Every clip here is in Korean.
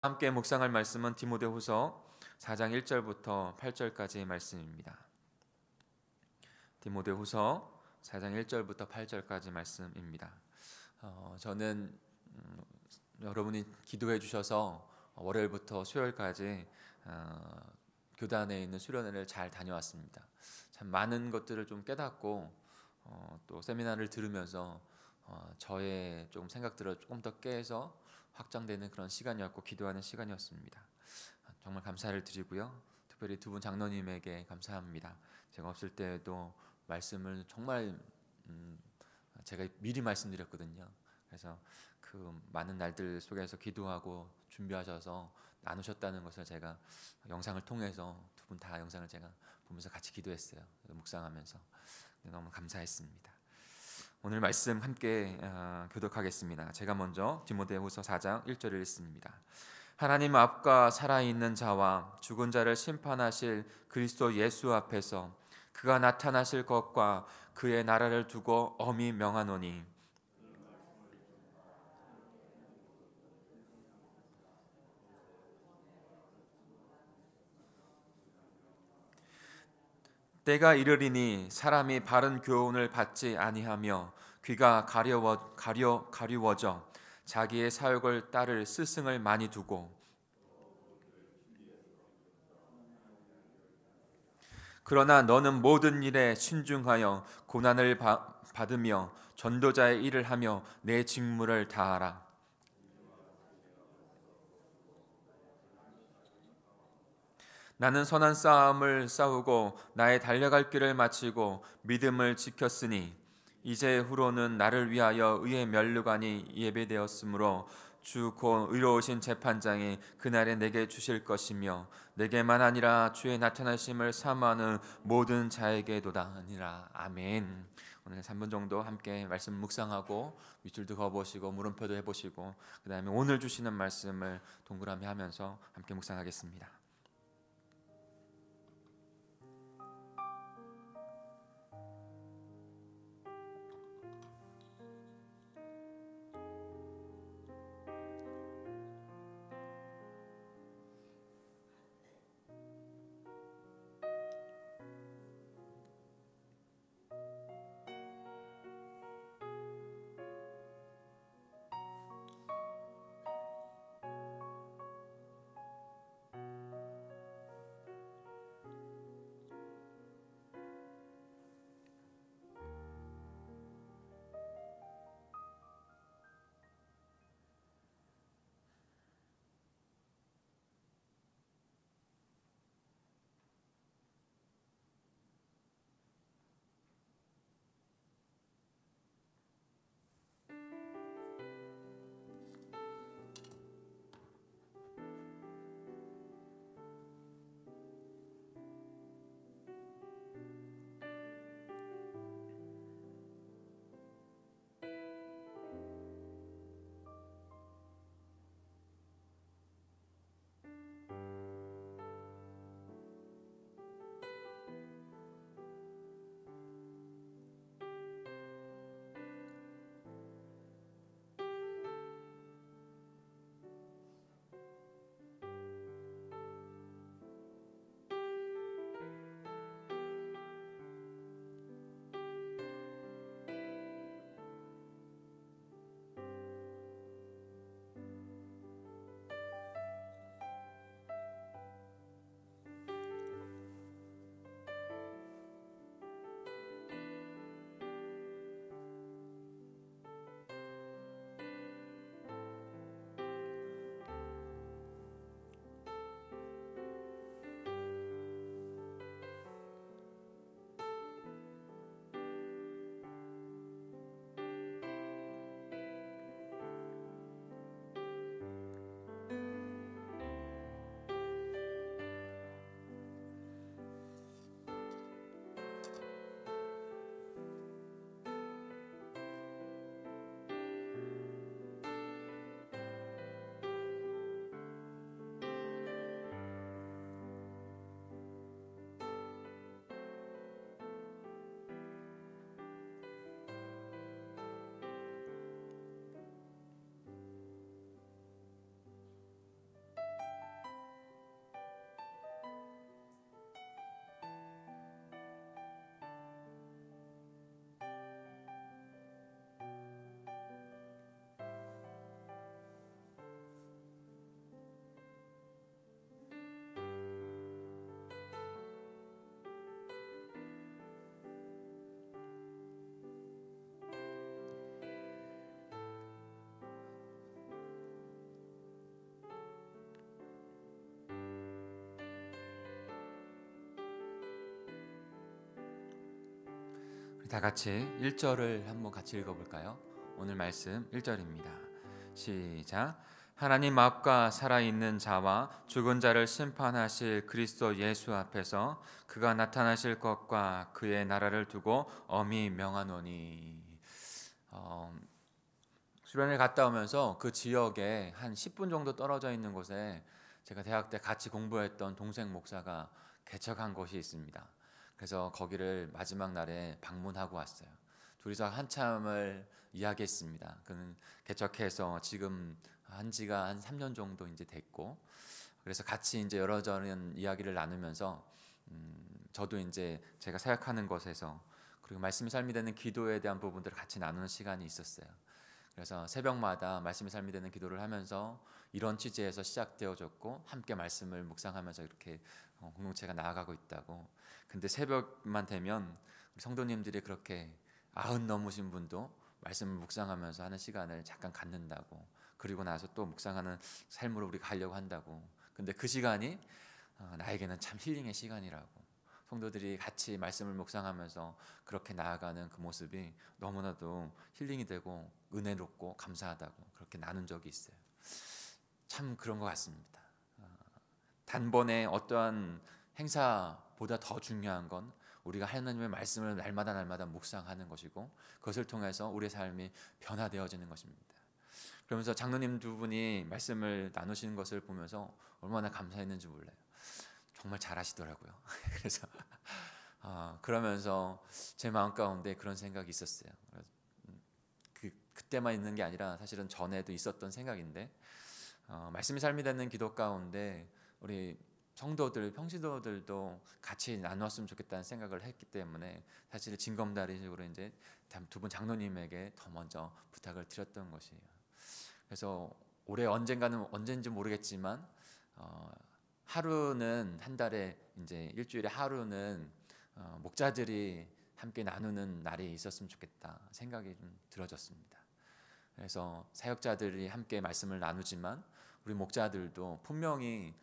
함께 묵상할 말씀은 디모데후서 4장 1절부터 8절까지의 말씀입니다. 디모데후서 4장 1절부터 8절까지 말씀입니다. 저는 여러분이 기도해 주셔서 월요일부터 수요일까지 교단에 있는 수련회를 잘 다녀왔습니다. 참 많은 것들을 좀 깨닫고 또 세미나를 들으면서 저의 좀 생각들을 조금 더 깨서 확장되는 그런 시간이었고 기도하는 시간이었습니다. 정말 감사를 드리고요. 특별히 두 분 장로님에게 감사합니다. 제가 없을 때에도 말씀을 정말 제가 미리 말씀드렸거든요. 그래서 그 많은 날들 속에서 기도하고 준비하셔서 나누셨다는 것을 제가 영상을 통해서 두 분 다 영상을 제가 보면서 같이 기도했어요. 묵상하면서 너무 감사했습니다. 오늘 말씀 함께 교독하겠습니다. 제가 먼저 디모데후서 4장 1절을 읽습니다. 하나님 앞과 살아있는 자와 죽은 자를 심판하실 그리스도 예수 앞에서 그가 나타나실 것과 그의 나라를 두고 엄히 명하노니 때가 이르리니 사람이 바른 교훈을 받지 아니하며 귀가 가려워져 자기의 사욕을 따를 스승을 많이 두고 그러나 너는 모든 일에 신중하여 고난을 받으며 전도자의 일을 하며 내 직무를 다하라. 나는 선한 싸움을 싸우고 나의 달려갈 길을 마치고 믿음을 지켰으니 이제 후로는 나를 위하여 의의 면류관이 예배되었으므로 주 곧 의로우신 재판장이 그날에 내게 주실 것이며 내게만 아니라 주의 나타나심을 사모하는 모든 자에게도다 아니라. 아멘. 오늘 3분 정도 함께 말씀 묵상하고 밑줄도 그어보시고 물음표도 해보시고 그 다음에 오늘 주시는 말씀을 동그라미 하면서 함께 묵상하겠습니다. 다 같이 1절을 한번 같이 읽어볼까요? 오늘 말씀 1절입니다. 시작. 하나님 앞과 살아있는 자와 죽은 자를 심판하실 그리스도 예수 앞에서 그가 나타나실 것과 그의 나라를 두고 엄히 명하노니. 수련회 갔다 오면서 그 지역에 한 10분 정도 떨어져 있는 곳에 제가 대학 때 같이 공부했던 동생 목사가 개척한 곳이 있습니다. 그래서 거기를 마지막 날에 방문하고 왔어요. 둘이서 한참을 이야기했습니다. 그는 개척해서 지금 한 지가 한 3년 정도 이제 됐고, 그래서 같이 이제 여러저런 이야기를 나누면서 저도 이제 제가 생각하는 것에서, 그리고 말씀의 삶이 되는 기도에 대한 부분들을 같이 나누는 시간이 있었어요. 그래서 새벽마다 말씀의 삶이 되는 기도를 하면서 이런 취지에서 시작되어졌고, 함께 말씀을 묵상하면서 이렇게 공동체가 나아가고 있다고. 근데 새벽만 되면 우리 성도님들이 그렇게 90 넘으신 분도 말씀을 묵상하면서 하는 시간을 잠깐 갖는다고, 그리고 나서 또 묵상하는 삶으로 우리가 가려고 한다고. 근데 그 시간이 나에게는 참 힐링의 시간이라고, 성도들이 같이 말씀을 묵상하면서 그렇게 나아가는 그 모습이 너무나도 힐링이 되고 은혜롭고 감사하다고 그렇게 나눈 적이 있어요. 참 그런 것 같습니다. 단번에 어떠한 행사보다 더 중요한 건 우리가 하나님의 말씀을 날마다 묵상하는 것이고, 그것을 통해서 우리의 삶이 변화되어지는 것입니다. 그러면서 장로님 두 분이 말씀을 나누시는 것을 보면서 얼마나 감사했는지 몰라요. 정말 잘하시더라고요. 그래서 그러면서 제 마음 가운데 그런 생각이 있었어요. 그때만 있는 게 아니라 사실은 전에도 있었던 생각인데, 말씀의 삶이 되는 기도 가운데 우리 성도들, 평신도들도 같이 나누었으면 좋겠다는 생각을 했기 때문에 사실 징검다리식으로 이제 두 분 장로님에게 더 먼저 부탁을 드렸던 것이에요. 그래서 올해 언젠지 모르겠지만 하루는, 한 달에 이제 일주일에 하루는 목자들이 함께 나누는 날이 있었으면 좋겠다 생각이 좀 들어졌습니다. 그래서 사역자들이 함께 말씀을 나누지만 우리 목자들도 분명히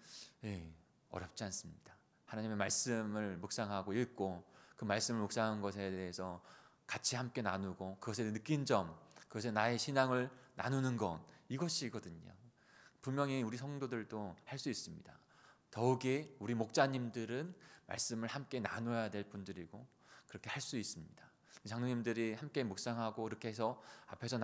어렵지 않습니다. 하나님의 말씀을 묵상하고 읽고 그 말씀을 묵상한 것에 대해서 같이 함께 나누고 그것에 느낀 점, 그것에 나의 신앙을 나누는 것, 이것이거든요. 분명히 우리 성도들도 할 수 있습니다. 더욱이 우리 목자님들은 말씀을 함께 나눠야 될 분들이고 그렇게 할 수 있습니다. 장로님들이 함께 묵상하고 이렇게 해서 앞에서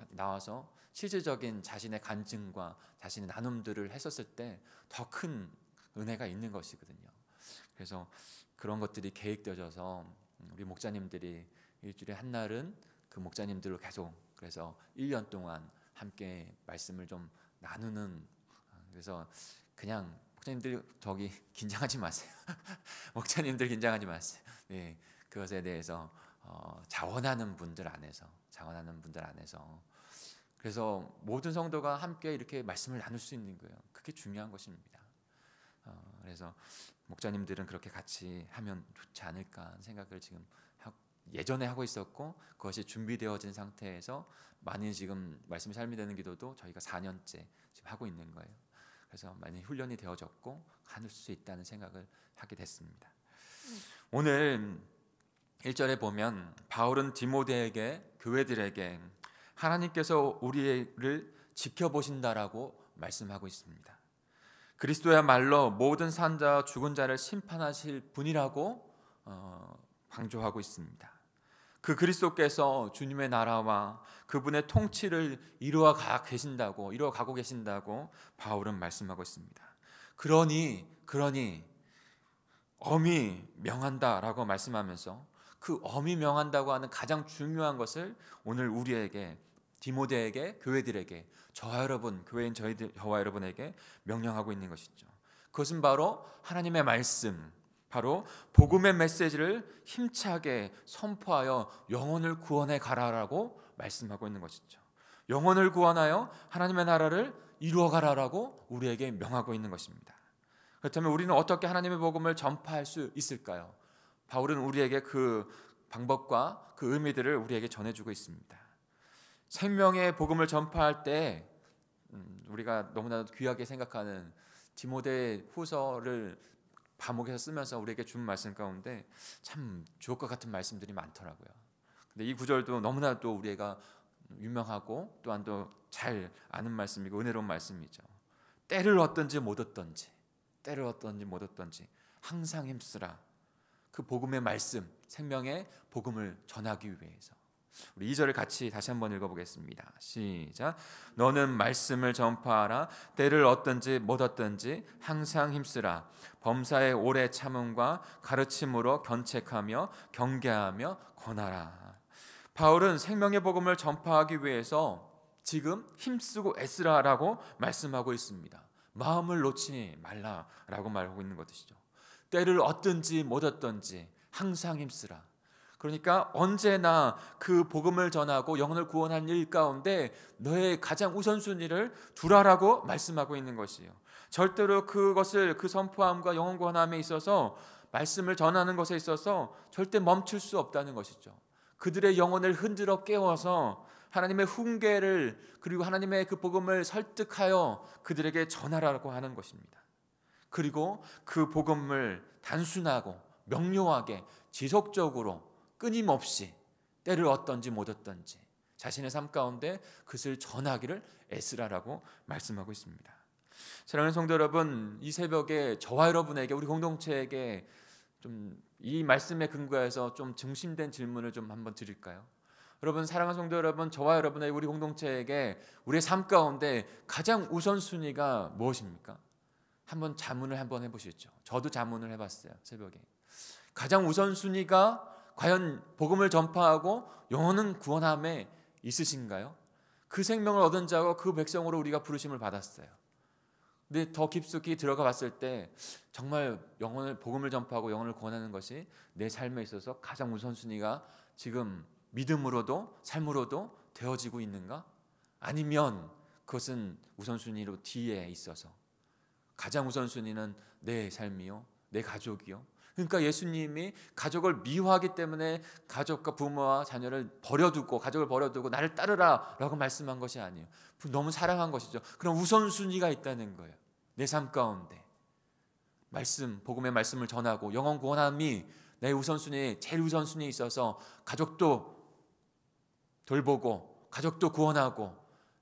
나와서 실질적인 자신의 간증과 자신의 나눔들을 했었을 때 더 큰 은혜가 있는 것이거든요. 그래서 그런 것들이 계획되어져서 우리 목자님들이 일주일에 한 날은 그 목자님들을 계속, 그래서 1년 동안 함께 말씀을 좀 나누는, 그래서 그냥 목자님들 저기 긴장하지 마세요. 목자님들 긴장하지 마세요. 네, 그것에 대해서 자원하는 분들 안에서 그래서 모든 성도가 함께 이렇게 말씀을 나눌 수 있는 거예요. 그게 중요한 것입니다. 그래서 목자님들은 그렇게 같이 하면 좋지 않을까 하는 생각을 지금 예전에 하고 있었고, 그것이 준비되어진 상태에서 많이 지금 말씀이 삶이 되는 기도도 저희가 4년째 지금 하고 있는 거예요. 그래서 많이 훈련이 되어졌고 할 수 있다는 생각을 하게 됐습니다. 오늘 1절에 보면 바울은 디모데에게, 교회들에게 하나님께서 우리를 지켜보신다라고 말씀하고 있습니다. 그리스도야말로 모든 산자와 죽은 자를 심판하실 분이라고 강조하고 있습니다. 그 그리스도께서 주님의 나라와 그분의 통치를 이루어가고 계신다고 바울은 말씀하고 있습니다. 그러니 엄히 명한다라고 말씀하면서 그 엄히 명한다고 하는 가장 중요한 것을 오늘 우리에게, 디모데에게, 교회들에게, 저와 여러분, 교회인 저와 여러분에게 명령하고 있는 것이죠. 그것은 바로 하나님의 말씀, 바로 복음의 메시지를 힘차게 선포하여 영혼을 구원해 가라라고 말씀하고 있는 것이죠. 영혼을 구원하여 하나님의 나라를 이루어 가라라고 우리에게 명하고 있는 것입니다. 그렇다면 우리는 어떻게 하나님의 복음을 전파할 수 있을까요? 바울은 우리에게 그 방법과 그 의미들을 우리에게 전해주고 있습니다. 생명의 복음을 전파할 때 우리가 너무나 귀하게 생각하는 디모데 후서를 반복해서 쓰면서 우리에게 준 말씀 가운데 참 주옥과 같은 말씀들이 많더라고요. 근데 이 구절도 너무나 또 우리가 유명하고 또한 또 잘 아는 말씀이고 은혜로운 말씀이죠. 때를 얻든지 못 얻든지, 때를 얻든지 못 얻든지 항상 힘쓰라. 그 복음의 말씀, 생명의 복음을 전하기 위해서. 우리 2절을 같이 다시 한번 읽어보겠습니다. 시작. 너는 말씀을 전파하라. 때를 얻든지 못 얻든지 항상 힘쓰라. 범사의 오래 참음과 가르침으로 견책하며 경계하며 권하라. 바울은 생명의 복음을 전파하기 위해서 지금 힘쓰고 애쓰라라고 말씀하고 있습니다. 마음을 놓지 말라라고 말하고 있는 것이죠. 때를 얻든지 못 얻든지 항상 힘쓰라. 그러니까 언제나 그 복음을 전하고 영혼을 구원하는 일 가운데 너의 가장 우선순위를 두라라고 말씀하고 있는 것이에요. 절대로 그것을 그 선포함과 영혼 구원함에 있어서 말씀을 전하는 것에 있어서 절대 멈출 수 없다는 것이죠. 그들의 영혼을 흔들어 깨워서 하나님의 훈계를 그리고 하나님의 그 복음을 설득하여 그들에게 전하라고 하는 것입니다. 그리고 그 복음을 단순하고 명료하게 지속적으로 끊임없이 때를 얻든지 못 얻든지 자신의 삶 가운데 그것을 전하기를 애쓰라라고 말씀하고 있습니다. 사랑하는 성도 여러분, 이 새벽에 저와 여러분에게 우리 공동체에게 좀 이 말씀에 근거해서 좀 중심된 질문을 좀 한번 드릴까요? 여러분, 사랑하는 성도 여러분, 저와 여러분의 우리 공동체에게 우리의 삶 가운데 가장 우선순위가 무엇입니까? 한번 자문을 한번 해보시죠. 저도 자문을 해봤어요. 새벽에 가장 우선순위가 과연 복음을 전파하고 영혼은 구원함에 있으신가요? 그 생명을 얻은 자고 그 백성으로 우리가 부르심을 받았어요. 근데 더 깊숙이 들어가 봤을 때 정말 영혼을 복음을 전파하고 영혼을 구원하는 것이 내 삶에 있어서 가장 우선순위가 지금 믿음으로도 삶으로도 되어지고 있는가? 아니면 그것은 우선순위로 뒤에 있어서 가장 우선순위는 내 삶이요, 내 가족이요. 그러니까 예수님이 가족을 미워하기 때문에 가족과 부모와 자녀를 버려두고 가족을 버려두고 나를 따르라 라고 말씀한 것이 아니에요. 너무 사랑한 것이죠. 그런 우선순위가 있다는 거예요. 내 삶 가운데 말씀, 복음의 말씀을 전하고 영혼 구원함이 내 우선순위, 제일 우선순위에 있어서 가족도 돌보고 가족도 구원하고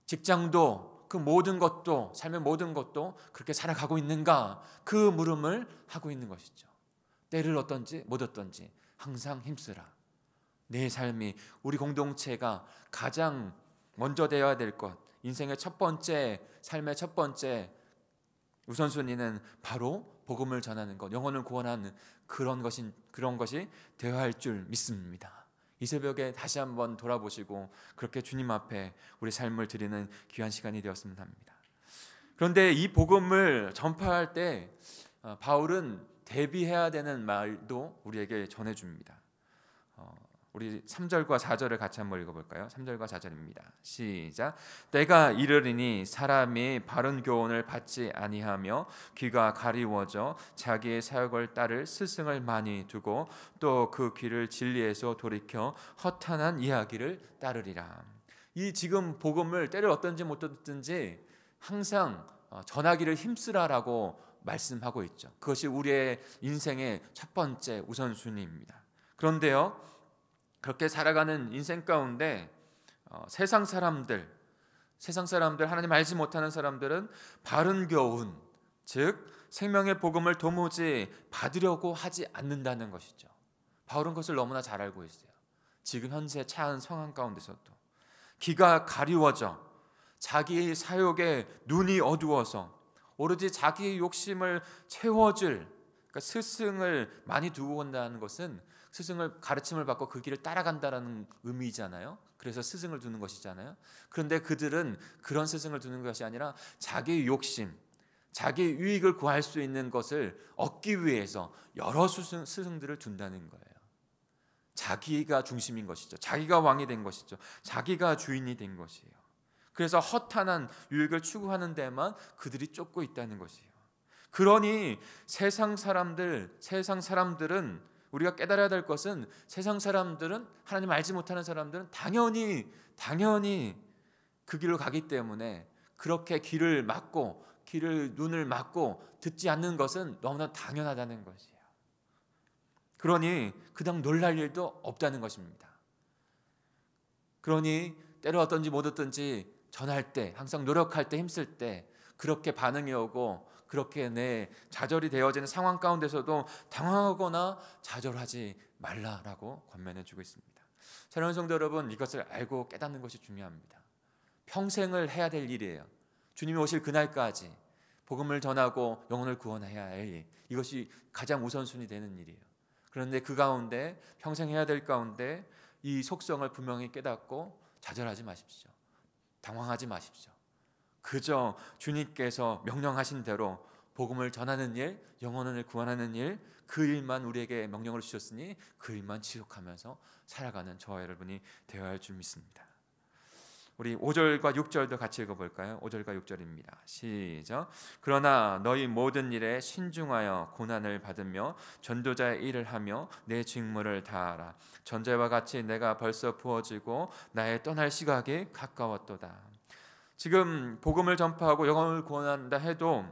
직장도 그 모든 것도 삶의 모든 것도 그렇게 살아가고 있는가? 그 물음을 하고 있는 것이죠. 때를 얻든지 못 얻든지 항상 힘쓰라. 내 삶이 우리 공동체가 가장 먼저 되어야 될 것, 인생의 첫 번째, 삶의 첫 번째 우선순위는 바로 복음을 전하는 것, 영혼을 구원하는 그런 것이 되어야 할 줄 믿습니다. 이 새벽에 다시 한번 돌아보시고 그렇게 주님 앞에 우리 삶을 드리는 귀한 시간이 되었으면 합니다. 그런데 이 복음을 전파할 때 바울은 대비해야 되는 말도 우리에게 전해줍니다. 우리 3절과 4절을 같이 한번 읽어볼까요? 3절과 4절입니다. 시작. 때가 이르리니 사람이 바른 교훈을 받지 아니하며 귀가 가리워져 자기의 사역을 따를 스승을 많이 두고 또 그 귀를 진리에서 돌이켜 허탄한 이야기를 따르리라. 이 지금 복음을 때를 얻든지 못 얻든지 항상 전하기를 힘쓰라라고 말씀하고 있죠. 그것이 우리의 인생의 첫 번째 우선순위입니다. 그런데요, 그렇게 살아가는 인생 가운데 세상 사람들 하나님 알지 못하는 사람들은 바른 교훈, 즉 생명의 복음을 도무지 받으려고 하지 않는다는 것이죠. 바울은 그것을 너무나 잘 알고 있어요. 지금 현재 처한 상황 가운데서도 귀가 가리워져 자기의 사욕에 눈이 어두워서 오로지 자기의 욕심을 채워줄, 그러니까 스승을 많이 두고 온다는 것은 스승을 가르침을 받고 그 길을 따라간다는 의미잖아요. 그래서 스승을 두는 것이잖아요. 그런데 그들은 그런 스승을 두는 것이 아니라 자기의 욕심, 자기의 유익을 구할 수 있는 것을 얻기 위해서 여러 스승들을 둔다는 거예요. 자기가 중심인 것이죠. 자기가 왕이 된 것이죠. 자기가 주인이 된 것이에요. 그래서 허탄한 유익을 추구하는 데만 그들이 쫓고 있다는 것이에요. 그러니 세상 사람들은 우리가 깨달아야 될 것은 세상 사람들은 하나님 알지 못하는 사람들은 당연히 그 길로 가기 때문에 그렇게 눈을 막고 듣지 않는 것은 너무나 당연하다는 것이에요. 그러니 그닥 놀랄 일도 없다는 것입니다. 그러니 때로 얻든지 못 얻든지 전할 때, 항상 노력할 때, 힘쓸 때 그렇게 반응이 오고 그렇게 내 좌절이 되어지는 상황 가운데서도 당황하거나 좌절하지 말라라고 권면해 주고 있습니다. 사랑하는 성도 여러분, 이것을 알고 깨닫는 것이 중요합니다. 평생을 해야 될 일이에요. 주님이 오실 그날까지 복음을 전하고 영혼을 구원해야 할 일, 이것이 가장 우선순위 되는 일이에요. 그런데 그 가운데 평생 해야 될 가운데 이 속성을 분명히 깨닫고 좌절하지 마십시오. 당황하지 마십시오. 그저 주님께서 명령하신 대로 복음을 전하는 일, 영혼을 구원하는 일, 그 일만 우리에게 명령을 주셨으니 그 일만 지속하면서 살아가는 저와 여러분이 되어야 할 줄 믿습니다. 우리 5절과 6절도 같이 읽어볼까요? 5절과 6절입니다. 시작. 그러나 너희 모든 일에 신중하여 고난을 받으며 전도자의 일을 하며 내 직무를 다하라. 전제와 같이 내가 벌써 부어지고 나의 떠날 시각이 가까웠도다. 지금 복음을 전파하고 영혼을 구원한다 해도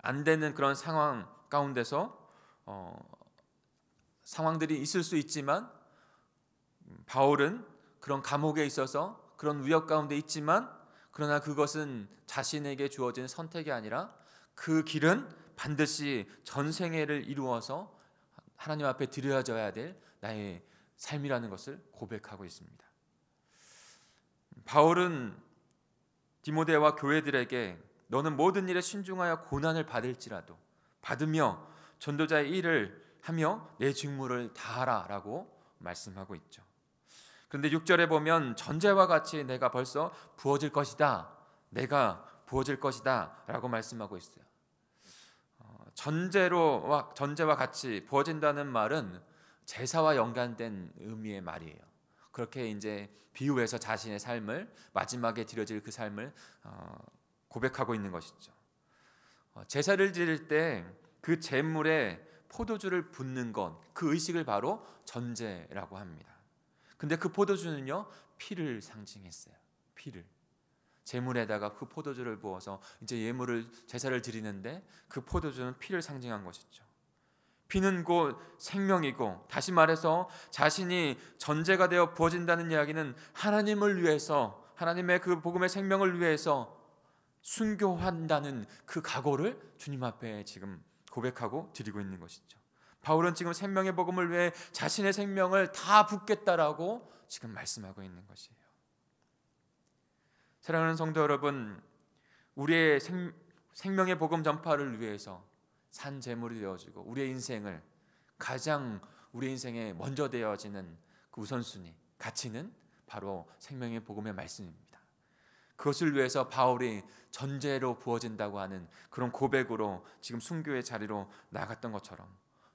안 되는 그런 상황 가운데서 상황들이 있을 수 있지만 바울은 그런 감옥에 있어서 그런 위협 가운데 있지만 그러나 그것은 자신에게 주어진 선택이 아니라 그 길은 반드시 전생애를 이루어서 하나님 앞에 드려져야 될 나의 삶이라는 것을 고백하고 있습니다. 바울은 디모데와 교회들에게 너는 모든 일에 신중하여 고난을 받을지라도 받으며 전도자의 일을 하며 내 직무를 다하라 라고 말씀하고 있죠. 그런데 6절에 보면 전제와 같이 내가 벌써 부어질 것이다, 내가 부어질 것이다 라고 말씀하고 있어요. 전제와 같이 부어진다는 말은 제사와 연관된 의미의 말이에요. 그렇게 이제 비유해서 자신의 삶을 마지막에 드려질 그 삶을 고백하고 있는 것이죠. 제사를 드릴 때 그 제물에 포도주를 붓는 것, 그 의식을 바로 전제라고 합니다. 근데 그 포도주는요, 피를 상징했어요. 피를. 제물에다가 그 포도주를 부어서 이제 예물을 제사를 드리는데 그 포도주는 피를 상징한 것이죠. 피는 곧 생명이고, 다시 말해서 자신이 전제가 되어 부어진다는 이야기는 하나님을 위해서, 하나님의 그 복음의 생명을 위해서 순교한다는 그 각오를 주님 앞에 지금 고백하고 드리고 있는 것이죠. 바울은 지금 생명의 복음을 위해 자신의 생명을 다 붓겠다라고 지금 말씀하고 있는 것이에요. 사랑하는 성도 여러분, 우리의 생명의 복음 전파를 위해서 산 제물이 되어지고 우리의 인생을 가장 우리 인생에 먼저 되어지는 그 우선순위, 가치는 바로 생명의 복음의 말씀입니다. 그것을 위해서 바울이 전제로 부어진다고 하는 그런 고백으로 지금 순교의 자리로 나갔던 것처럼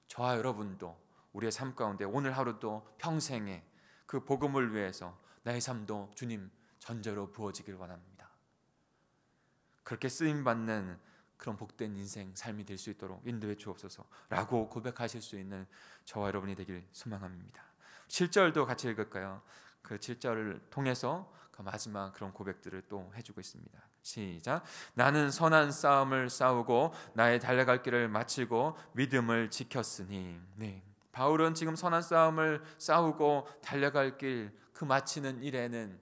저와 여러분도 우리의 삶 가운데 오늘 하루도 평생에 그 복음을 위해서 나의 삶도 주님 전제로 부어지길 원합니다. 그렇게 쓰임받는 그런 복된 인생 삶이 될 수 있도록 인도해 주옵소서라고 고백하실 수 있는 저와 여러분이 되길 소망합니다. 7절도 같이 읽을까요? 그 7절을 통해서 그 마지막 그런 고백들을 또 해주고 있습니다. 시작. 나는 선한 싸움을 싸우고 나의 달려갈 길을 마치고 믿음을 지켰으니. 네. 바울은 지금 선한 싸움을 싸우고 달려갈 길, 그 마치는 일에는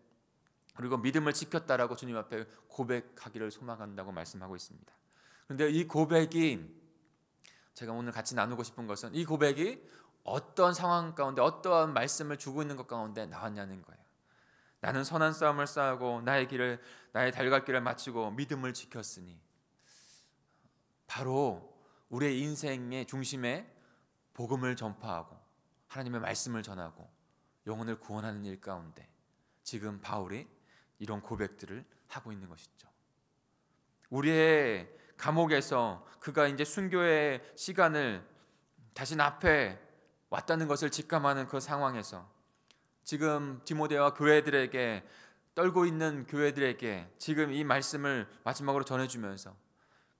그리고 믿음을 지켰다라고 주님 앞에 고백하기를 소망한다고 말씀하고 있습니다. 그런데 이 고백이, 제가 오늘 같이 나누고 싶은 것은 이 고백이 어떤 상황 가운데 어떠한 말씀을 주고 있는 것 가운데 나왔냐는 거예요. 나는 선한 싸움을 싸우고 나의 달려갈 길을 마치고 믿음을 지켰으니, 바로 우리의 인생의 중심에 복음을 전파하고 하나님의 말씀을 전하고 영혼을 구원하는 일 가운데 지금 바울이 이런 고백들을 하고 있는 것이죠. 우리의 감옥에서 그가 이제 순교의 시간을 자신 앞에 왔다는 것을 직감하는 그 상황에서 지금 디모데와 교회들에게, 떨고 있는 교회들에게 지금 이 말씀을 마지막으로 전해주면서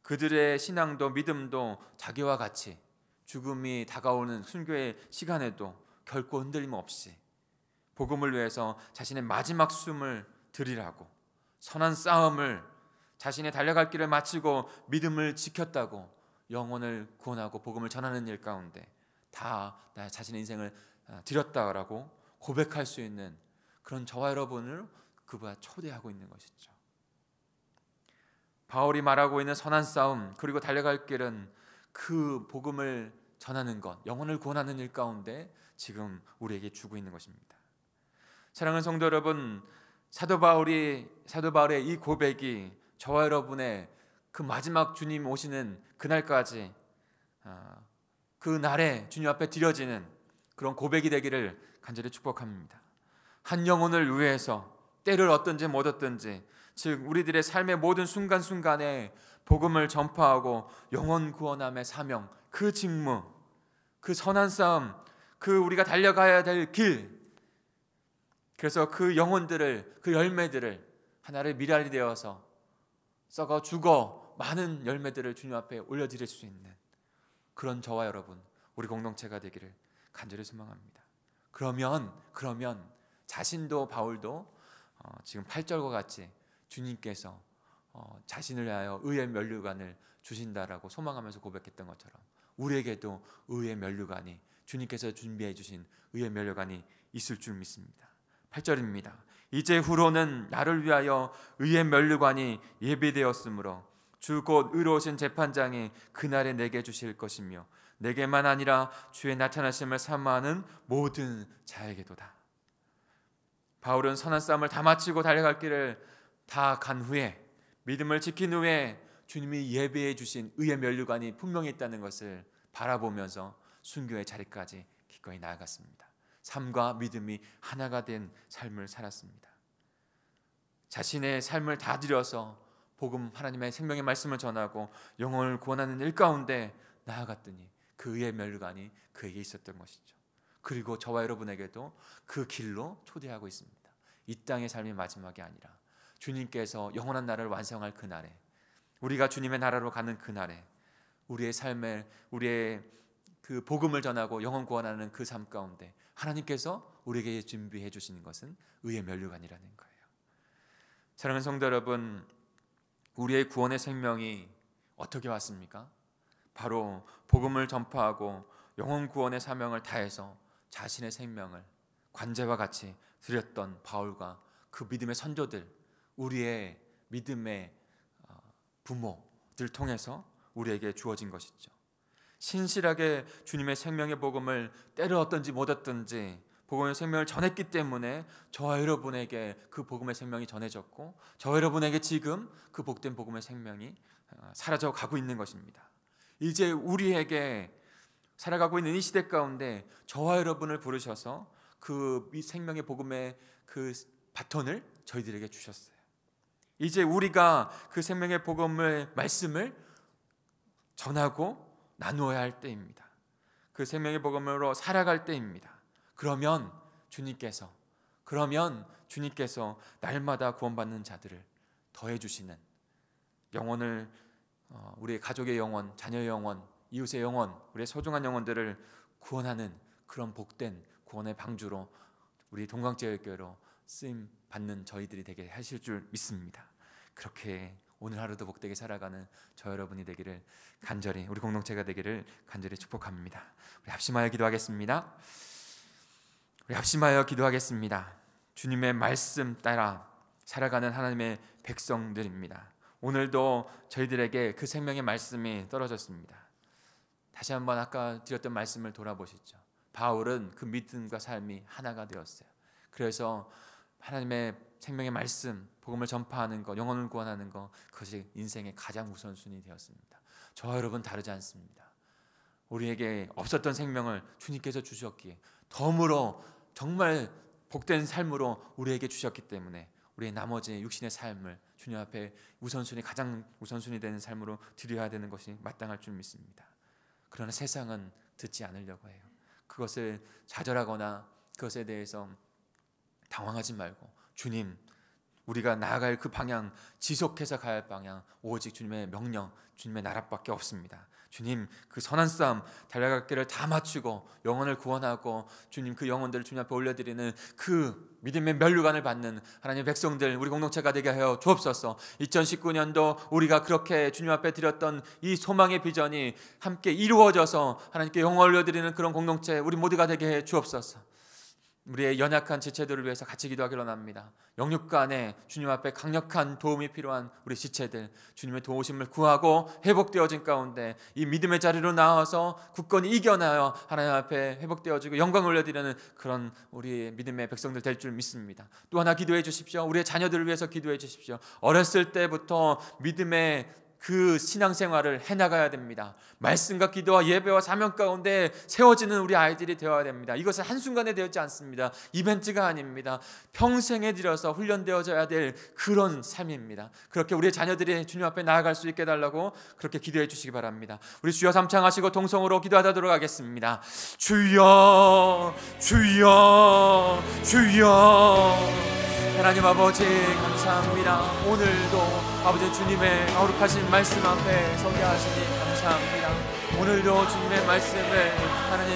그들의 신앙도 믿음도 자기와 같이 죽음이 다가오는 순교의 시간에도 결코 흔들림 없이 복음을 위해서 자신의 마지막 숨을 들이라고, 선한 싸움을, 자신의 달려갈 길을 마치고 믿음을 지켰다고, 영혼을 구원하고 복음을 전하는 일 가운데 다 나 자신의 인생을 드렸다라고 고백할 수 있는 그런 저와 여러분을 그가 초대하고 있는 것이죠. 바울이 말하고 있는 선한 싸움, 그리고 달려갈 길은 그 복음을 전하는 것, 영혼을 구원하는 일 가운데 지금 우리에게 주고 있는 것입니다. 사랑하는 성도 여러분, 사도 바울의 이 고백이 저와 여러분의 그 마지막 주님 오시는 그날까지, 그 날에 주님 앞에 드려지는 그런 고백이 되기를 간절히 축복합니다. 한 영혼을 위해서 때를 얻든지 못 얻든지, 즉 우리들의 삶의 모든 순간순간에 복음을 전파하고 영혼 구원함의 사명, 그 직무, 그 선한 싸움, 그 우리가 달려가야 될 길, 그래서 그 영혼들을, 그 열매들을 하나를 미랄이 되어서 썩어 죽어 많은 열매들을 주님 앞에 올려드릴 수 있는 그런 저와 여러분, 우리 공동체가 되기를 간절히 소망합니다. 그러면 자신도, 바울도 지금 8절과 같이 주님께서 자신을 위하여 의의 면류관을 주신다라고 소망하면서 고백했던 것처럼 우리에게도 의의 면류관이, 주님께서 준비해 주신 의의 면류관이 있을 줄 믿습니다. 8절입니다. 이제 후로는 나를 위하여 의의 면류관이 예비되었으므로 주 곧 의로우신 재판장이 그날에 내게 주실 것이며 내게만 아니라 주의 나타나심을 사모하는 모든 자에게도다. 바울은 선한 싸움을 다 마치고 달려갈 길을 다 간 후에, 믿음을 지킨 후에 주님이 예배해 주신 의의 면류관이 분명히 있다는 것을 바라보면서 순교의 자리까지 기꺼이 나아갔습니다. 삶과 믿음이 하나가 된 삶을 살았습니다. 자신의 삶을 다 들여서 복음, 하나님의 생명의 말씀을 전하고 영혼을 구원하는 일 가운데 나아갔더니 그 의의 면류관이 그에게 있었던 것이죠. 그리고 저와 여러분에게도 그 길로 초대하고 있습니다. 이 땅의 삶이 마지막이 아니라 주님께서 영원한 나라를 완성할 그날에, 우리가 주님의 나라로 가는 그날에 우리의 삶에, 우리의 그 복음을 전하고 영혼 구원하는 그 삶 가운데 하나님께서 우리에게 준비해 주시는 것은 의의 면류관이라는 거예요. 사랑하는 성도 여러분, 우리의 구원의 생명이 어떻게 왔습니까? 바로 복음을 전파하고 영혼 구원의 사명을 다해서 자신의 생명을 관제와 같이 드렸던 바울과 그 믿음의 선조들, 우리의 믿음의 부모들 통해서 우리에게 주어진 것이죠. 신실하게 주님의 생명의 복음을 때를 얻든지 못 얻든지 복음의 생명을 전했기 때문에 저와 여러분에게 그 복음의 생명이 전해졌고, 저와 여러분에게 지금 그 복된 복음의 생명이 사라져 가고 있는 것입니다. 이제 우리에게 살아가고 있는 이 시대 가운데 저와 여러분을 부르셔서 그 생명의 복음의 그 바톤을 저희들에게 주셨어요. 이제 우리가 그 생명의 복음의 말씀을 전하고 나누어야 할 때입니다. 그 생명의 복음으로 살아갈 때입니다. 그러면 주님께서 날마다 구원받는 자들을 더해 주시는, 영혼을, 우리의 가족의 영혼, 자녀의 영혼, 이웃의 영혼, 우리의 소중한 영혼들을 구원하는 그런 복된 구원의 방주로 우리 동광제일교회로 쓰임 받는 저희들이 되게 하실 줄 믿습니다. 그렇게 오늘 하루도 복되게 살아가는 저 여러분이 되기를 간절히, 우리 공동체가 되기를 간절히 축복합니다. 우리 합심하여 기도하겠습니다. 주님의 말씀 따라 살아가는 하나님의 백성들입니다. 오늘도 저희들에게 그 생명의 말씀이 떨어졌습니다. 다시 한번 아까 드렸던 말씀을 돌아보시죠. 바울은 그 믿음과 삶이 하나가 되었어요. 그래서 하나님의 생명의 말씀, 복음을 전파하는 것, 영혼을 구원하는 것, 그것이 인생의 가장 우선순위 되었습니다. 저와 여러분 다르지 않습니다. 우리에게 없었던 생명을 주님께서 주셨기에 덤으로 정말 복된 삶으로 우리에게 주셨기 때문에 우리의 나머지 육신의 삶을 주님 앞에 가장 우선순위 되는 삶으로 드려야 되는 것이 마땅할 줄 믿습니다. 그러나 세상은 듣지 않으려고 해요. 그것을 좌절하거나 그것에 대해서 당황하지 말고 주님, 우리가 나아갈 그 방향, 지속해서 가야 할 방향, 오직 주님의 명령, 주님의 나라밖에 없습니다. 주님, 그 선한 싸움 달려갈 길을 다 마치고 영혼을 구원하고 주님 그 영혼들을 주님 앞에 올려드리는 그 믿음의 면류관을 받는 하나님의 백성들, 우리 공동체가 되게 하여 주옵소서. 2019년도 우리가 그렇게 주님 앞에 드렸던 이 소망의 비전이 함께 이루어져서 하나님께 영혼을 올려드리는 그런 공동체 우리 모두가 되게 해 주옵소서. 우리의 연약한 지체들을 위해서 같이 기도하기를 원합니다. 영육간에 주님 앞에 강력한 도움이 필요한 우리 지체들, 주님의 도우심을 구하고 회복되어진 가운데 이 믿음의 자리로 나와서 굳건히 이겨나요 하나님 앞에 회복되어지고 영광을 올려드리는 그런 우리 믿음의 백성들 될 줄 믿습니다. 또 하나 기도해 주십시오. 우리의 자녀들을 위해서 기도해 주십시오. 어렸을 때부터 믿음의 그 신앙생활을 해나가야 됩니다. 말씀과 기도와 예배와 사명 가운데 세워지는 우리 아이들이 되어야 됩니다. 이것은 한순간에 되었지 않습니다. 이벤트가 아닙니다. 평생에 들여서 훈련되어져야 될 그런 삶입니다. 그렇게 우리의 자녀들이 주님 앞에 나아갈 수 있게 해달라고 그렇게 기도해 주시기 바랍니다. 우리 주여 삼창하시고 동성으로 기도하도록 하겠습니다. 주여 주여 주여. 하나님 아버지 감사합니다. 오늘도 아버지 주님의 거룩하신 말씀 앞에 서게 하시니 감사합니다. 오늘도 주님의 말씀을 하나님